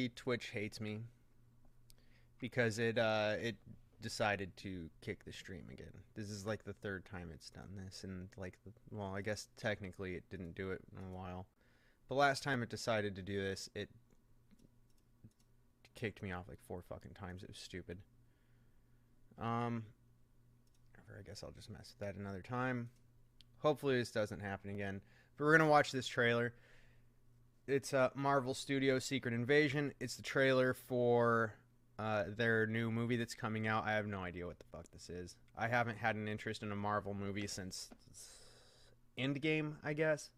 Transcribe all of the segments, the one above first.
apparently Twitch hates me because it decided to kick the stream again. This is like the third time it's done this, and like, well, I guess technically it didn't do it in a while. The last time it decided to do this, it kicked me off like 4 fucking times. It was stupid. I guess I'll just mess with that another time. Hopefully this doesn't happen again. But we're gonna watch this trailer. It's Marvel Studios Secret Invasion. It's the trailer for their new movie that's coming out. I have no idea what the fuck this is. I haven't had an interest in a Marvel movie since Endgame, I guess.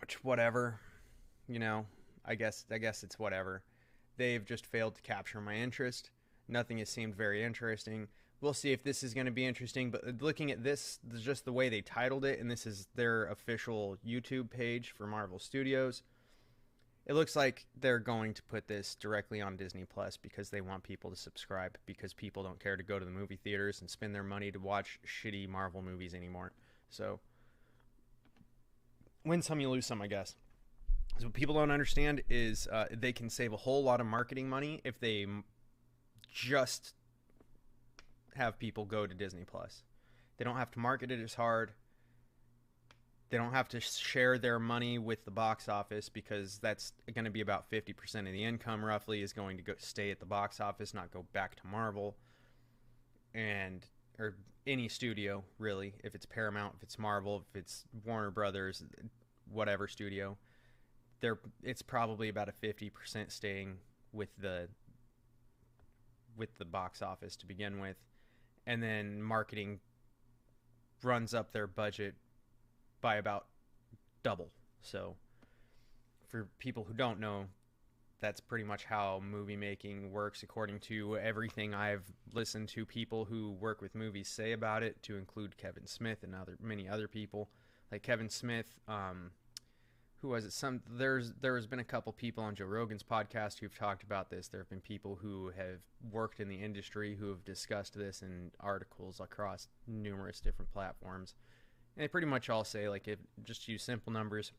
Which, whatever. You know, I guess it's whatever. They've just failed to capture my interest. Nothing has seemed very interesting. We'll see if this is going to be interesting, but looking at this, just the way they titled it, and this is their official YouTube page for Marvel Studios, it looks like they're going to put this directly on Disney Plus because they want people to subscribe, because people don't care to go to the movie theaters and spend their money to watch shitty Marvel movies anymore. So, win some, you lose some, I guess. So what people don't understand is they can save a whole lot of marketing money if they just have people go to Disney Plus. They don't have to market it as hard. They don't have to share their money with the box office, because that's going to be about 50% of the income roughly is going to go stay at the box office, not go back to Marvel or any studio really. If it's Paramount, if it's Marvel, if it's Warner Brothers, whatever studio, it's probably about a 50% staying with the box office to begin with, and then marketing runs up their budget by about double. So for people who don't know, that's pretty much how movie making works, according to everything I've listened to people who work with movies say about it, to include Kevin Smith and many other people. Like Kevin Smith, who was it? There has been a couple people on Joe Rogan's podcast who've talked about this. There have been people who have worked in the industry who have discussed this in articles across numerous different platforms. And they pretty much all say, like, if just use simple numbers,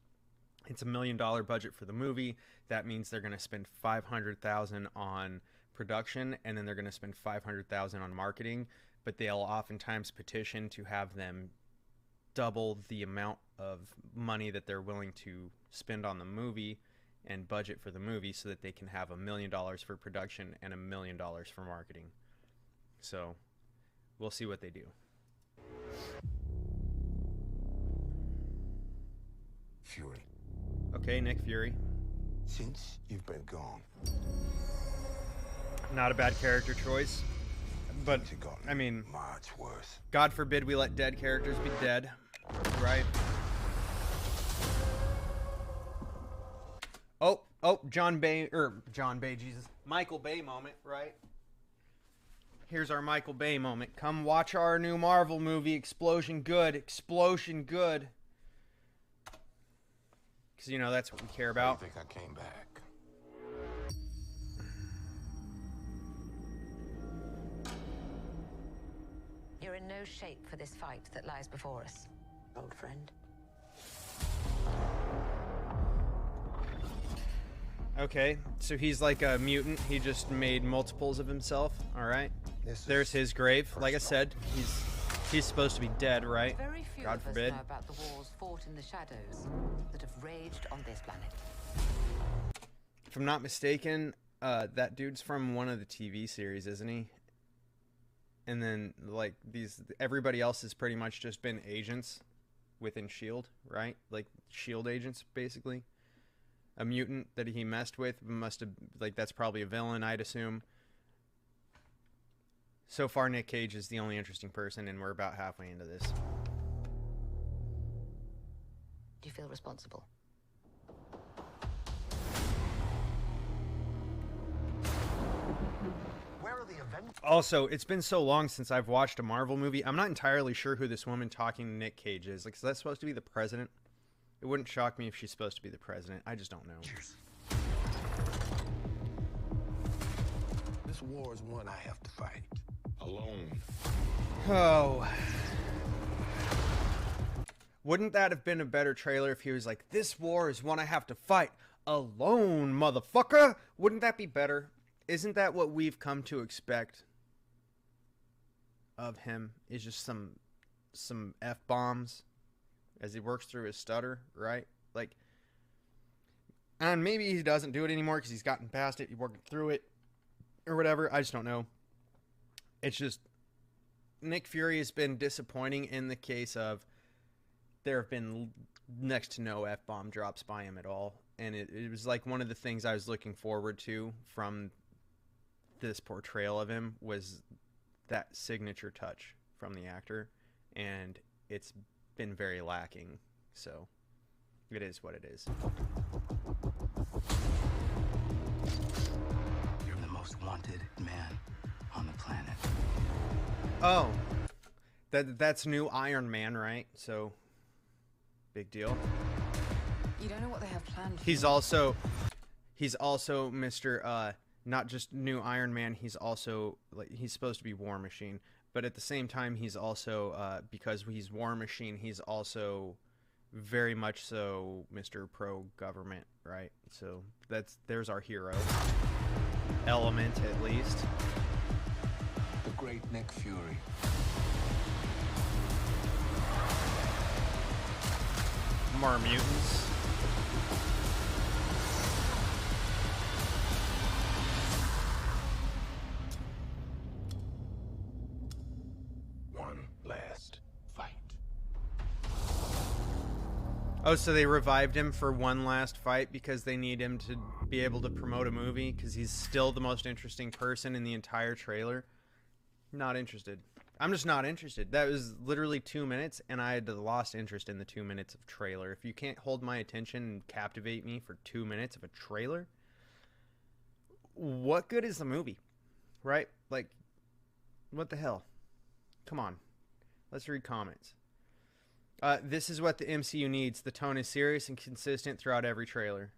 it's $1 million budget for the movie. That means they're going to spend $500,000 on production, and then they're going to spend $500,000 on marketing. But they'll oftentimes petition to have them double the amount of money that they're willing to spend on the movie and budget for the movie, so that they can have $1 million for production and $1 million for marketing. So we'll see what they do. Fury. Okay, Nick Fury. Since you've been gone, not a bad character choice, but I mean, much worse. God forbid we let dead characters be dead, right? Oh, Michael Bay moment, right? Here's our Michael Bay moment. Come watch our new Marvel movie, Explosion Good. Explosion Good. Because, you know, that's what we care about. I think I came back. You're in no shape for this fight that lies before us, old friend. Okay, so he's like a mutant. He just made multiples of himself. All right. There's his grave. Like I said, he's supposed to be dead, right? Very few God of forbid. us know about the wars fought in the shadows that have raged on this planet. If I'm not mistaken, that dude's from one of the TV series, isn't he? And then, like, everybody else has pretty much just been agents within S.H.I.E.L.D., right? Like, S.H.I.E.L.D. agents, basically. A mutant that he messed with must have, like, that's probably a villain, I'd assume. So far, Nick Cage is the only interesting person, and we're about halfway into this. Do you feel responsible? Where are the events? Also, it's been so long since I've watched a Marvel movie. I'm not entirely sure who this woman talking to Nick Cage is. Like, is that supposed to be the president? It wouldn't shock me if she's supposed to be the president. I just don't know. Cheers. This war is one I have to fight alone. Oh. Wouldn't that have been a better trailer if he was like, this war is one I have to fight alone, motherfucker. Wouldn't that be better? Isn't that what we've come to expect of him? Is just some F-bombs as he works through his stutter, right? Like, and maybe he doesn't do it anymore because he's gotten past it, he's working through it, or whatever. I just don't know. It's just, Nick Fury has been disappointing in the case of there have been next to no F-bomb drops by him at all. And it was like one of the things I was looking forward to from this portrayal of him was that signature touch from the actor. And it's been very lacking. So it is what it is. You're the most wanted man on the planet. Oh, that's new Iron Man, right? So, big deal. You don't know what they have planned for He's also Mr. Not just new Iron Man. He's also like he's supposed to be War Machine, but at the same time, he's also because he's War Machine. He's also very much so Mr. Pro Government, right? So there's our hero element at least. The great Nick Fury. More mutants. One last fight. Oh, so they revived him for one last fight because they need him to be able to promote a movie because he's still the most interesting person in the entire trailer. Not interested. I'm just not interested. That was literally 2 minutes, and I had lost interest in the 2 minutes of trailer. If you can't hold my attention and captivate me for 2 minutes of a trailer, what good is the movie? Right? Like, what the hell? Come on. Let's read comments. This is what the MCU needs. The tone is serious and consistent throughout every trailer.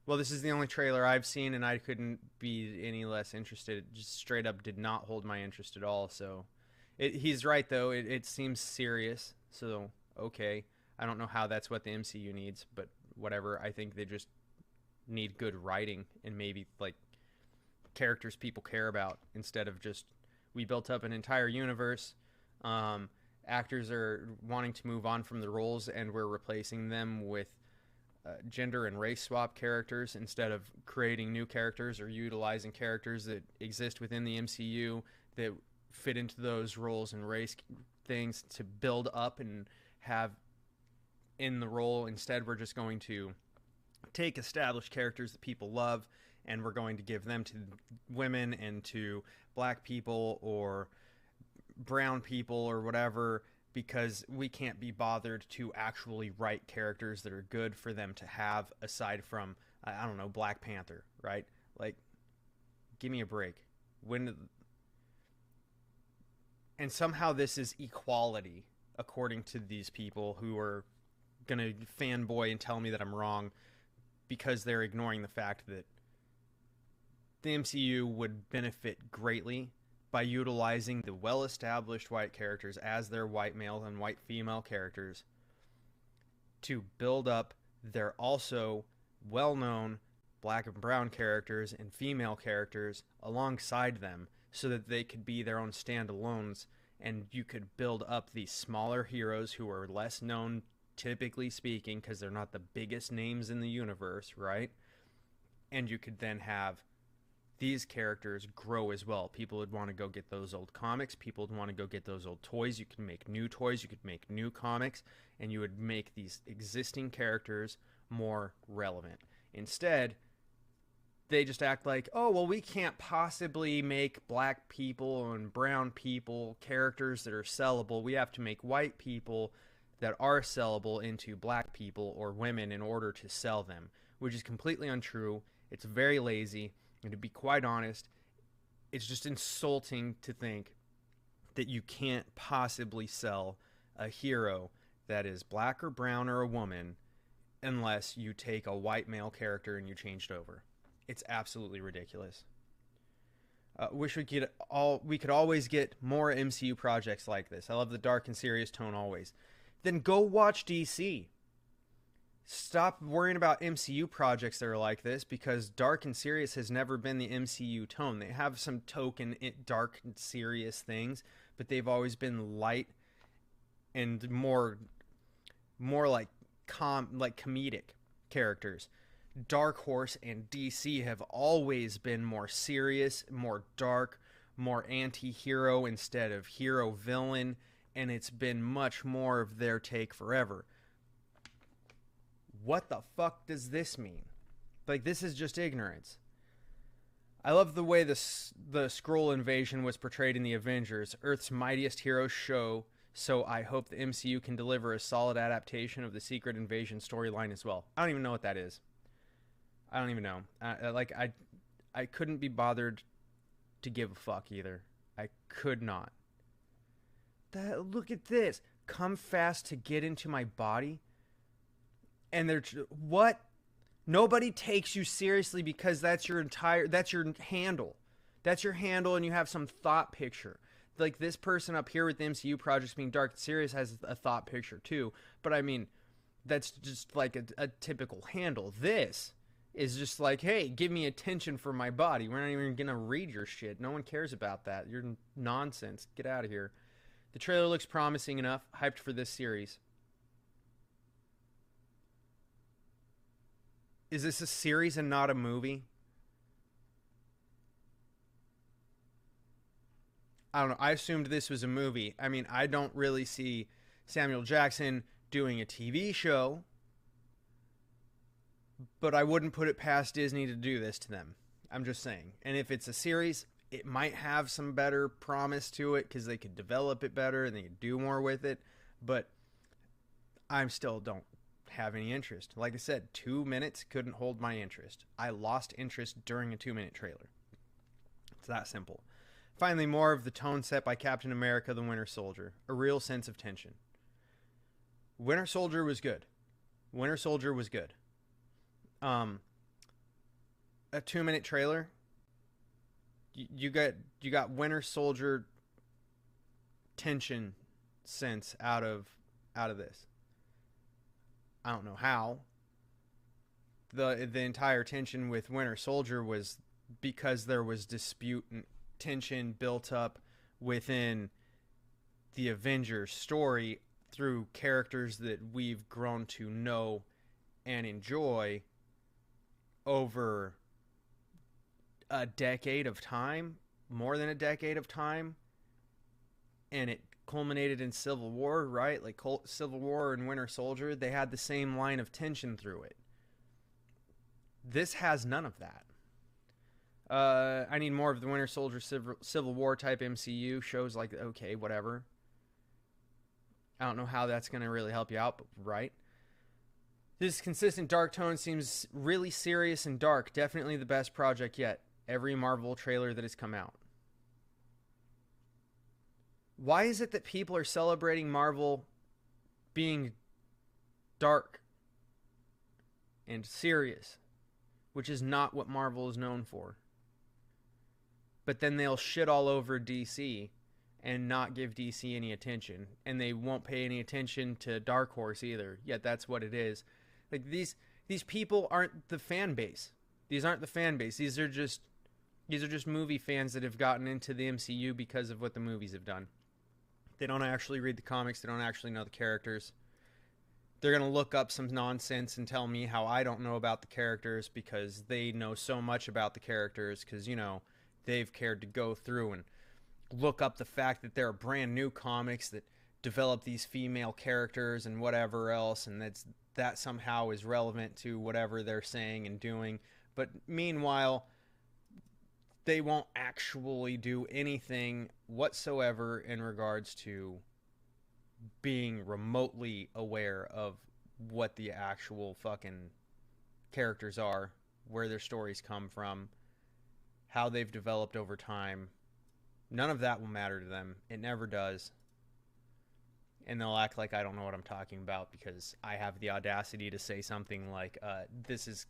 Well, this is the only trailer I've seen, and I couldn't be any less interested. It just straight up did not hold my interest at all. So, he's right, though. It seems serious. So, okay. I don't know how that's what the MCU needs, but whatever. I think they just need good writing and maybe, like, characters people care about instead of just, we built up an entire universe. Actors are wanting to move on from the roles, and we're replacing them with gender and race swap characters instead of creating new characters or utilizing characters that exist within the MCU that fit into those roles and race things to build up and have in the role. Instead, we're just going to take established characters that people love and we're going to give them to women and to black people or brown people or whatever, because we can't be bothered to actually write characters that are good for them to have aside from, I don't know, Black Panther, right? Like, give me a break. And somehow this is equality, according to these people who are going to fanboy and tell me that I'm wrong because they're ignoring the fact that the MCU would benefit greatly by utilizing the well-established white characters as their white male and white female characters to build up their also well-known black and brown characters and female characters alongside them so that they could be their own standalones, and you could build up these smaller heroes who are less known, typically speaking, because they're not the biggest names in the universe, right? And you could then have these characters grow as well. People would want to go get those old comics. People would want to go get those old toys. You could make new toys. You could make new comics. And you would make these existing characters more relevant. Instead, they just act like, oh, well, we can't possibly make black people and brown people characters that are sellable. We have to make white people that are sellable into black people or women in order to sell them, which is completely untrue. It's very lazy. And to be quite honest, it's just insulting to think that you can't possibly sell a hero that is black or brown or a woman unless you take a white male character and you changed over. It's absolutely ridiculous. Wish we could always get more MCU projects like this. I love the dark and serious tone always. Then go watch DC. Stop worrying about MCU projects that are like this, because dark and serious has never been the MCU tone. They have some token dark and serious things, but they've always been light and more like comedic characters. Dark Horse and DC have always been more serious, more dark, more anti-hero instead of hero villain, and it's been much more of their take forever. What the fuck does this mean? Like, this is just ignorance. I love the way the Skrull invasion was portrayed in the Avengers, Earth's mightiest heroes show, so I hope the MCU can deliver a solid adaptation of the Secret Invasion storyline as well. I don't even know what that is. I don't even know. I couldn't be bothered to give a fuck either. I could not. Look at this. Come fast to get into my body. And they're what? Nobody takes you seriously because that's your handle. That's your handle, and you have some thought picture. Like, this person up here with the MCU projects being dark and serious has a thought picture too. But I mean, that's just like a typical handle. This is just like, hey, give me attention for my body. We're not even gonna read your shit. No one cares about that. You're nonsense. Get out of here. The trailer looks promising enough. Hyped for this series. Is this a series and not a movie? I don't know. I assumed this was a movie. I mean, I don't really see Samuel Jackson doing a TV show, but I wouldn't put it past Disney to do this to them. I'm just saying. And if it's a series, it might have some better promise to it because they could develop it better and they could do more with it. But I still don't have any interest. Like I said, 2 minutes couldn't hold my interest. I lost interest during a 2-minute trailer. It's that simple. Finally, more of the tone set by Captain America: The Winter Soldier. A real sense of tension. Winter Soldier was good. Winter Soldier was good. A 2-minute trailer. You got Winter Soldier tension sense out of this. I don't know how. The entire tension with Winter Soldier was because there was dispute and tension built up within the Avengers story through characters that we've grown to know and enjoy over a decade of time, more than a decade of time, and it culminated in Civil War, right? Like Civil War and Winter Soldier, they had the same line of tension through it. This has none of that. I need more of the Winter Soldier Civil War type MCU shows. Like, okay, whatever. I don't know how that's going to really help you out, but right. This consistent dark tone seems really serious and dark. Definitely the best project yet. Every Marvel trailer that has come out. Why is it that people are celebrating Marvel being dark and serious, which is not what Marvel is known for? But then they'll shit all over DC and not give DC any attention, and they won't pay any attention to Dark Horse either. Yet that's what it is. Like, these people aren't the fan base. These aren't the fan base. These are just movie fans that have gotten into the MCU because of what the movies have done. They don't actually read the comics. They don't actually know the characters. They're going to look up some nonsense and tell me how I don't know about the characters because they know so much about the characters because, you know, they've cared to go through and look up the fact that there are brand new comics that develop these female characters and whatever else, and that somehow is relevant to whatever they're saying and doing. But meanwhile, they won't actually do anything whatsoever in regards to being remotely aware of what the actual fucking characters are, where their stories come from, how they've developed over time. None of that will matter to them. It never does. And they'll act like I don't know what I'm talking about because I have the audacity to say something like, this is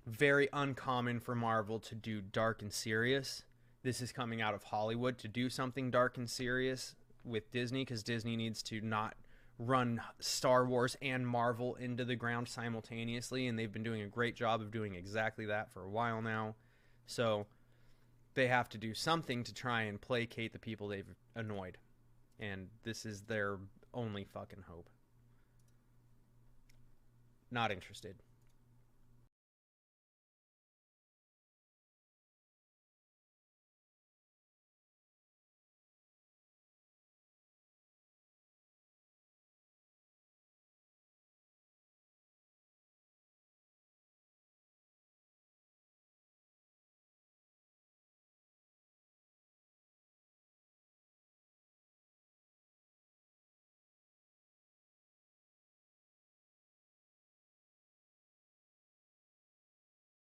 very uncommon for Marvel to do dark and serious. This is coming out of Hollywood to do something dark and serious with Disney because Disney needs to not run Star Wars and Marvel into the ground simultaneously, and they've been doing a great job of doing exactly that for a while now. So they have to do something to try and placate the people they've annoyed, and this is their only fucking hope. Not interested.